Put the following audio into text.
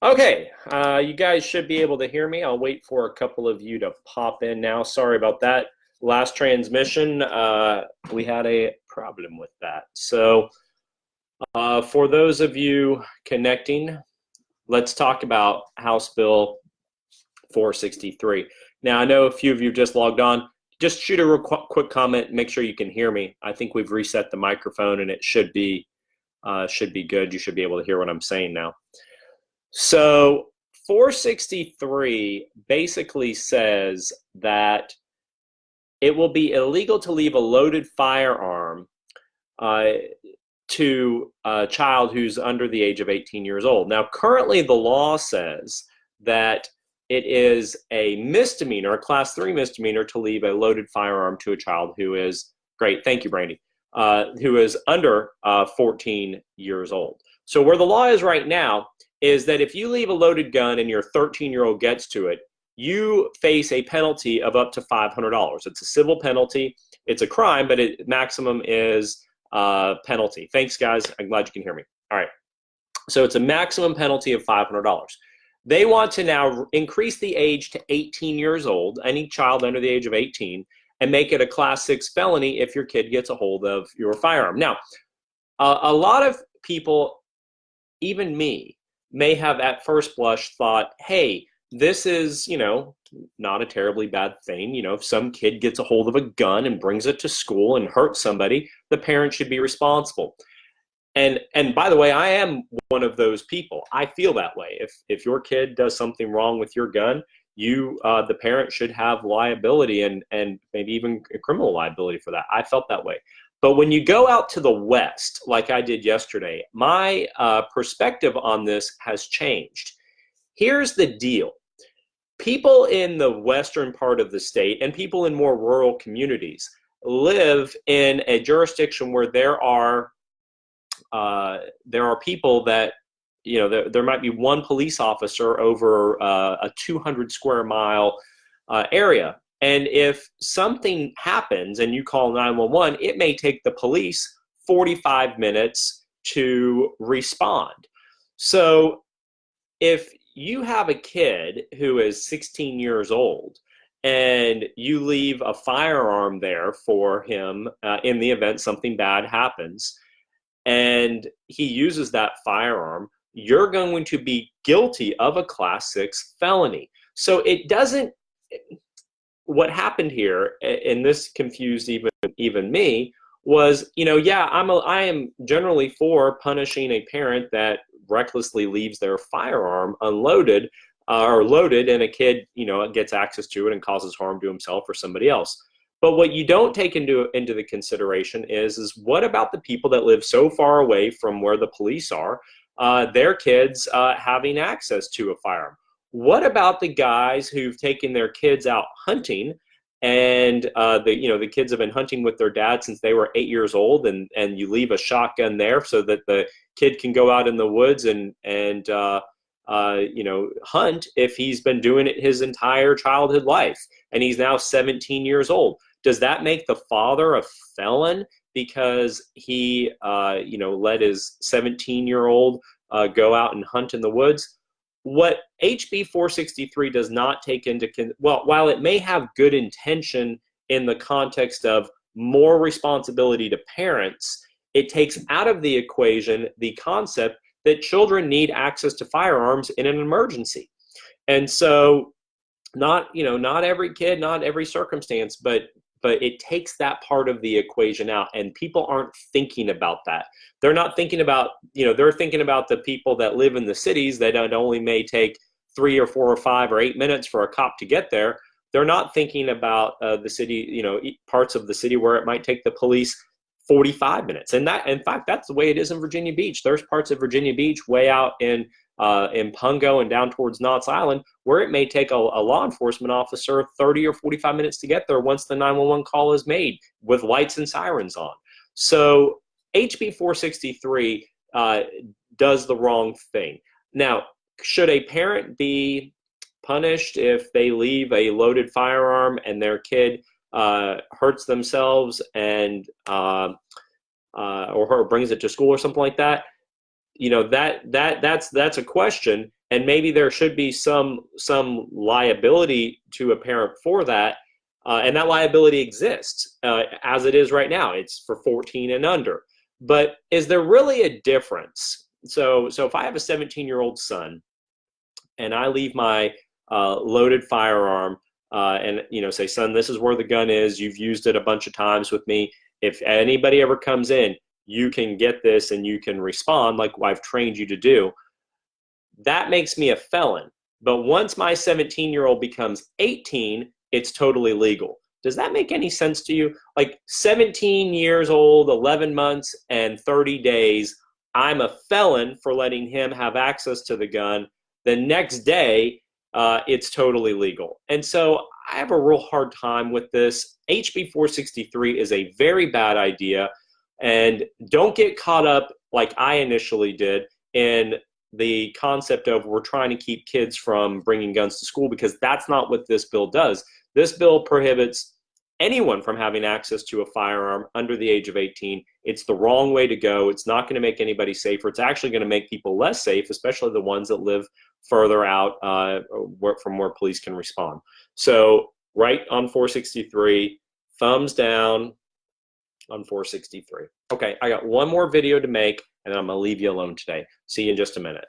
Okay, you guys should be able to hear me. I'll wait for a couple of you to pop in now. Sorry about that. Last transmission, we had a problem with that. So, for those of you connecting, let's talk about House Bill 463. Now, I know a few of you just logged on. Just shoot a real quick comment. Make sure you can hear me. I think we've reset the microphone, and it should be good. You should be able to hear what I'm saying now. So 463 basically says that it will be illegal to leave a loaded firearm uh, to a child who's under the age of 18 years old. Now, currently the law says that it is a misdemeanor, a class 3 misdemeanor, to leave a loaded firearm to a child who is, great, thank you, Brandy, who is under 14 years old. So where the law is right now is that if you leave a loaded gun and your 13-year-old gets to it, you face a penalty of up to $500. It's a civil penalty. It's a crime, but maximum is penalty. Thanks, guys. I'm glad you can hear me. All right. So it's a maximum penalty of $500. They want to now increase the age to 18 years old, any child under the age of 18, and make it a class 6 felony if your kid gets a hold of your firearm. Now, a lot of people, even me, may have at first blush thought, hey, this is, not a terribly bad thing. If some kid gets a hold of a gun and brings it to school and hurts somebody, the parent should be responsible. And by the way, I am one of those people. I feel that way. If your kid does something wrong with your gun, you, the parent, should have liability and maybe even criminal liability for that. I felt that way. But when you go out to the West, like I did yesterday, my perspective on this has changed. Here's the deal. People in the western part of the state and people in more rural communities live in a jurisdiction where there are people that, there might be one police officer over a 200 square mile area. And if something happens and you call 911, it may take the police 45 minutes to respond. So if you have a kid who is 16 years old and you leave a firearm there for him in the event something bad happens, and he uses that firearm, you're going to be guilty of a class 6 felony. So it doesn't, what happened here, and this confused even me, was, I am generally for punishing a parent that recklessly leaves their firearm unloaded or loaded, and a kid, gets access to it and causes harm to himself or somebody else. But what you don't take into the consideration is what about the people that live so far away from where the police are, their kids having access to a firearm? What about the guys who've taken their kids out hunting, and the kids have been hunting with their dad since they were 8 years old, and you leave a shotgun there so that the kid can go out in the woods and hunt if he's been doing it his entire childhood life, and he's now 17 years old? Does that make the father a felon because he, let his 17-year-old go out and hunt in the woods? What HB 463 does not take into, while it may have good intention in the context of more responsibility to parents, it takes out of the equation the concept that children need access to firearms in an emergency. And so not every kid, not every circumstance, but it takes that part of the equation out, and people aren't thinking about that. They're not thinking about, they're thinking about the people that live in the cities that only may take 3 or 4 or 5 or 8 minutes for a cop to get there. They're not thinking about the city, parts of the city where it might take the police 45 minutes. And that, in fact, that's the way it is in Virginia Beach. There's parts of Virginia Beach way out in Pungo and down towards Knott's Island where it may take a law enforcement officer 30 or 45 minutes to get there once the 911 call is made with lights and sirens on. So HB 463 does the wrong thing. Now, should a parent be punished if they leave a loaded firearm and their kid hurts themselves and or brings it to school or something like that? That's a question. and maybe there should be some liability to a parent for that, and that liability exists as it is right now. It's for 14 and under. But is there really a difference? So if I have a 17-year-old son and I leave my loaded firearm and say, son, this is where the gun is. You've used it a bunch of times with me. If anybody ever comes in, you can get this and you can respond like I've trained you to do. That makes me a felon. But once my 17-year-old becomes 18, it's totally legal. Does that make any sense to you? Like 17 years old, 11 months, and 30 days, I'm a felon for letting him have access to the gun. The next day, it's totally legal. And so I have a real hard time with this. HB463 is a very bad idea. And don't get caught up like I initially did in the concept of we're trying to keep kids from bringing guns to school, because that's not what this bill does. This bill prohibits anyone from having access to a firearm under the age of 18. It's the wrong way to go. It's not going to make anybody safer. It's actually going to make people less safe, especially the ones that live further out from where police can respond. So right on 463, thumbs down on 463. Okay, I got one more video to make, and then I'm going to leave you alone today. See you in just a minute.